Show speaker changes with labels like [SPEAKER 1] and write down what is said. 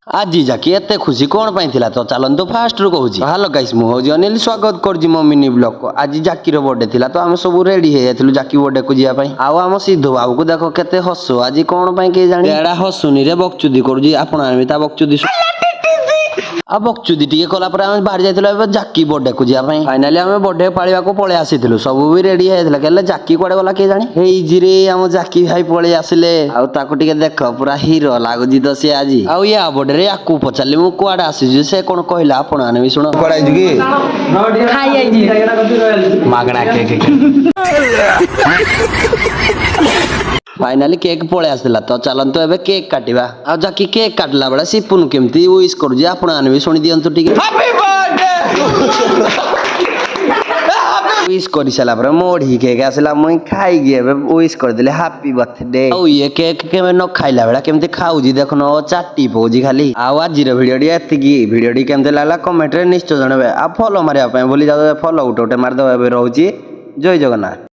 [SPEAKER 1] ଆଜି ଯାକି ଏତେ ଖୁସି କଣ ପାଇଁ ଥିଲା ତ ଚାଲନ୍ତୁ ଫାଷ୍ଟରୁ କହୁଛି। ହ୍ୟାଲୋ ଗାଇସ୍, ମୁଁ ହଉଛି ଅନିଲ, ସ୍ୱାଗତ କରୁଛି ମୋ ମିନି ବ୍ଲଗକୁ। ଆଜି ଜାକିର ବର୍ଥଡେ ଥିଲା ତ ଆମେ ସବୁ ରେଡି ହେଇଯାଇଥିଲୁ ଜାକି ବର୍ଥଡେକୁ ଯିବା ପାଇଁ। ଆଉ ଆମ ସିଧୁ ବାବୁକୁ ଦେଖ କେତେ ହସୁ, ଆଜି କଣ ପାଇଁ କେଜାଣି ଏଡା ହସୁନି ରେ, ବକଚୁଦି କରୁଛି। ଆପଣ ବି ତା ବକଚୁଦି ଆଉ ବକଚୁଦି ଟିକେ କଲା ପରେ ଆମେ ବାହାରି ଯାଇଥିଲୁ ଏବେ ଜାକି ବର୍ଥଡେକୁ ଯିବା ପାଇଁ। ଫାଇନାଲି ଆମେ ବର୍ଥଡେ ପାଳିବାକୁ ପଳେଇ ଆସିଥିଲୁ, ସବୁ ବି ରେଡି ହେଇଯାଇଥିଲା। ହେଲେ ଜାକି କୁଆଡେ ଗଲା କେଜାଣି। ହେଇଯିରେ ଆମ ଜାକି ଭାଇ ପଳେଇ ଆସିଲେ। ଆଉ ତାକୁ ଟିକେ ଦେଖ, ପୁରା ହିରୋ ଲାଗୁଛି ତ ସିଏ ଆଜି। ଆଉ ୟା ବର୍ଥଡେରେ ୟାକୁ ପଚାରିଲି ମୁଁ କୁଆଡେ ଆସିଛି, ସେ କଣ କହିଲା ଆପଣ ମାନେ ବି ଶୁଣ।
[SPEAKER 2] କୁଆଡେ ଆଇଛୁ କି?
[SPEAKER 3] ଖାଇ ଆଇଛି
[SPEAKER 2] ମାଗଣା କେକ୍।
[SPEAKER 1] ଫାଇନାଲି କେକ୍ ପଳେଇ ଆସିଥିଲା ତ ଚାଲନ୍ତୁ ଏବେ କେକ୍ କାଟିବା। ଆଉ ଜାକି କେକ୍ କାଟିଲା ବେଳେ ସିପୁନୁ କେମିତି ୱିଶ କରୁଛି ଆପଣ ମାନେ ବି ଶୁଣି ଦିଅନ୍ତୁ ଟିକେ। ୱିଶ କରିସାରିଲା ପରେ ମୋଢି କେକ୍ ଆସିଲା, ମୁଇଁ ଖାଇକି ଏବେ ୱିଶ କରିଦେଲି ହାପି ବର୍ଥଡେ। ଆଉ ଇଏ କେକ୍ କେବେ ନ ଖାଇଲା ବେଳେ କେମିତି ଖାଉଛି ଦେଖୁନ, ଚାଟି ପଉଛି ଖାଲି। ଆଉ ଆଜିର ଭିଡିଓଟି ଏତିକି। ଭିଡିଓଟି କେମିତି ଲାଗିଲା କମେଣ୍ଟରେ ନିଶ୍ଚୟ ଜଣେଇବେ। ଆଉ ଫଲୋ ମାରିବା ପାଇଁ ଭୁଲି ଯାଉ, ଫଲୋ ଗୋଟେ ମାରିଦେବା। ଏବେ ରହୁଛି, ଜୟ ଜଗନ୍ନାଥ।